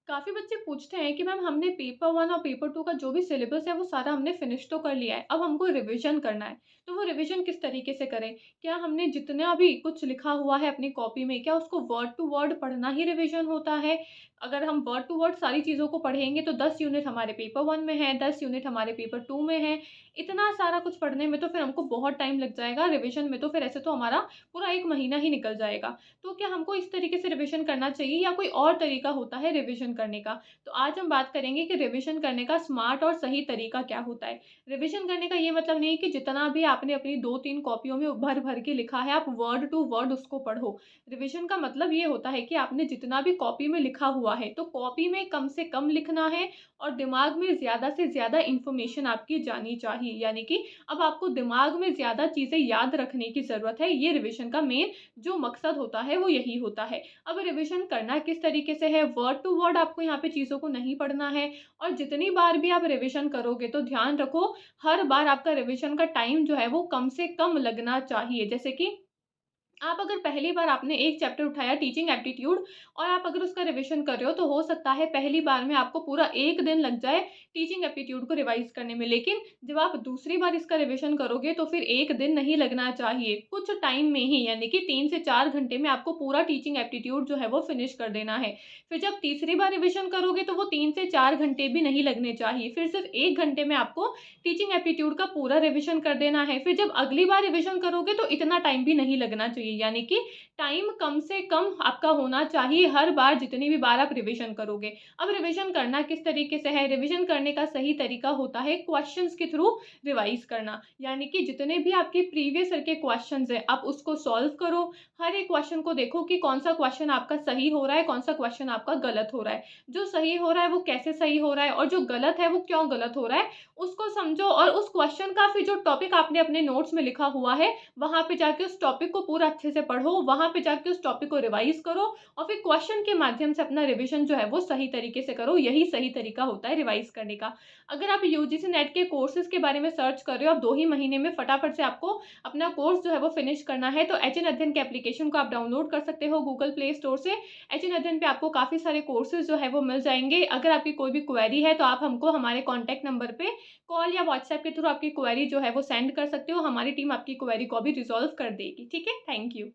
काफ़ी बच्चे पूछते हैं कि मैम हमने पेपर 1 और पेपर 2 का जो भी सिलेबस है वो सारा हमने फिनिश तो कर लिया है, अब हमको रिवीजन करना है। तो वो रिवीजन किस तरीके से करें? क्या हमने जितना भी कुछ लिखा हुआ है अपनी कॉपी में, क्या उसको वर्ड टू वर्ड पढ़ना ही रिवीजन होता है? अगर हम वर्ड टू वर्ड सारी चीज़ों को पढ़ेंगे तो 10 यूनिट हमारे पेपर 1 में है, 10 यूनिट हमारे पेपर 2 में है। इतना सारा कुछ पढ़ने में तो फिर हमको बहुत टाइम लग जाएगा, रिवीजन में तो फिर ऐसे तो हमारा पूरा 1 महीना ही निकल जाएगा। तो क्या हमको इस तरीके से रिवीजन करना चाहिए या कोई और तरीका होता है रिवीजन करने का? तो आज हम बात करेंगे कि रिवीजन करने का स्मार्ट और सही तरीका क्या होता है। रिवीजन करने का ये मतलब नहीं है कि जितना भी आपने अपनी 2-3 कॉपियों में भर-भर के लिखा है, आप वर्ड टू वर्ड उसको पढ़ो। रिवीजन का मतलब ये होता है कि आपने जितना भी कॉपी में लिखा हुआ है, तो कॉपी में कम से कम लिखना है और दिमाग में ज़्यादा से ज़्यादा इन्फॉर्मेशन आपकी जानी चाहिए। यानी कि अब आपको दिमाग में ज़्यादा चीज़ें याद रखने की ज़रूरत है। ये रिवीजन का मेन जो मकसद होता है, वो यही होता है। अब रिवीजन करना किस तरीके से है, वर्ड टू वर्ड आपको यहाँ पे चीज़ों को नहीं पढ़ना है और जितनी बार भी आप रिवीजन करोगे तो ध्यान रखो, हर बार आपका रिवीजन का टाइम जो है वो कम से कम लगना चाहिए। जैसे कि आप अगर पहली बार आपने एक चैप्टर उठाया टीचिंग एप्टीट्यूड और आप अगर उसका रिवीजन कर रहे हो तो हो सकता है पहली बार में आपको पूरा 1 दिन लग जाए टीचिंग एप्टीट्यूड को रिवाइज़ करने में। लेकिन जब आप दूसरी बार इसका रिवीजन करोगे तो फिर 1 दिन नहीं लगना चाहिए। कुछ टाइम में ही यानी कि 3 से 4 घंटे में आपको पूरा टीचिंग एप्टीट्यूड जो है वो फिनिश कर देना है। फिर जब तीसरी बार रिवीजन करोगे तो वो 3 से 4 घंटे भी नहीं लगने चाहिए। फिर सिर्फ़ 1 घंटे में आपको टीचिंग एप्टीट्यूड का पूरा रिवीजन कर देना है। फिर जब अगली बार रिवीजन करोगे तो इतना टाइम भी नहीं लगना चाहिए। यानी कि टाइम कम से कम आपका होना चाहिए हर बार जितनी भी बार आप रिवीजन करोगे। अब रिवीजन करना किस तरीके से है? रिवीजन करने का सही तरीका होता है क्वेश्चंस के थ्रू रिवाइज़ करना। यानी कि जितने भी आपके प्रीवियस ईयर के क्वेश्चंस हैं, आप उसको सॉल्व करो। हर एक क्वेश्चन को देखो कि कौन-सा क्वेश्चन आपका सही हो रहा है, कौन-सा क्वेश्चन आपका गलत हो रहा है। जो सही हो रहा है वो कैसे सही हो रहा है और जो गलत है वो क्यों गलत हो रहा है, उसको समझो और उस क्वेश्चन का फिर जो टॉपिक आपने अपने नोट्स में लिखा हुआ है, वहाँ पे जाके उस टॉपिक को पूरा अच्छे से पढ़ो, वहाँ पे जाके उस टॉपिक को रिवाइज़ करो और फिर क्वेश्चन के माध्यम से अपना रिवीजन जो है वो सही तरीके से करो, यही सही तरीका होता है रिवाइज़ करने का। अगर आप यूजीसी नेट के कोर्सेज़ के बारे में सर्च कर रहे हो, अब 2 ही महीने में फटाफट से आपको अपना कोर्स जो है वो फिनिश करना है, तो एचएन अध्ययन के एप्लीकेशन को आप डाउनलोड कर सकते हो गूगल प्ले स्टोर से। एचएन अध्ययन पे आपको काफ़ी सारे कोर्सेज़ जो है वो मिल जाएँगे। अगर आपकी कोई भी क्वेरी है, तो आप हमको हमारे कॉन्टैक्ट नंबर पे कॉल या व्हाट्सएप के थ्रू आपकी क्वेरी जो है वो सेंड कर सकते हो। हमारी टीम आपकी क्वेरी को भी रिज़ॉल्व कर देगी। ठीक है? Thank you.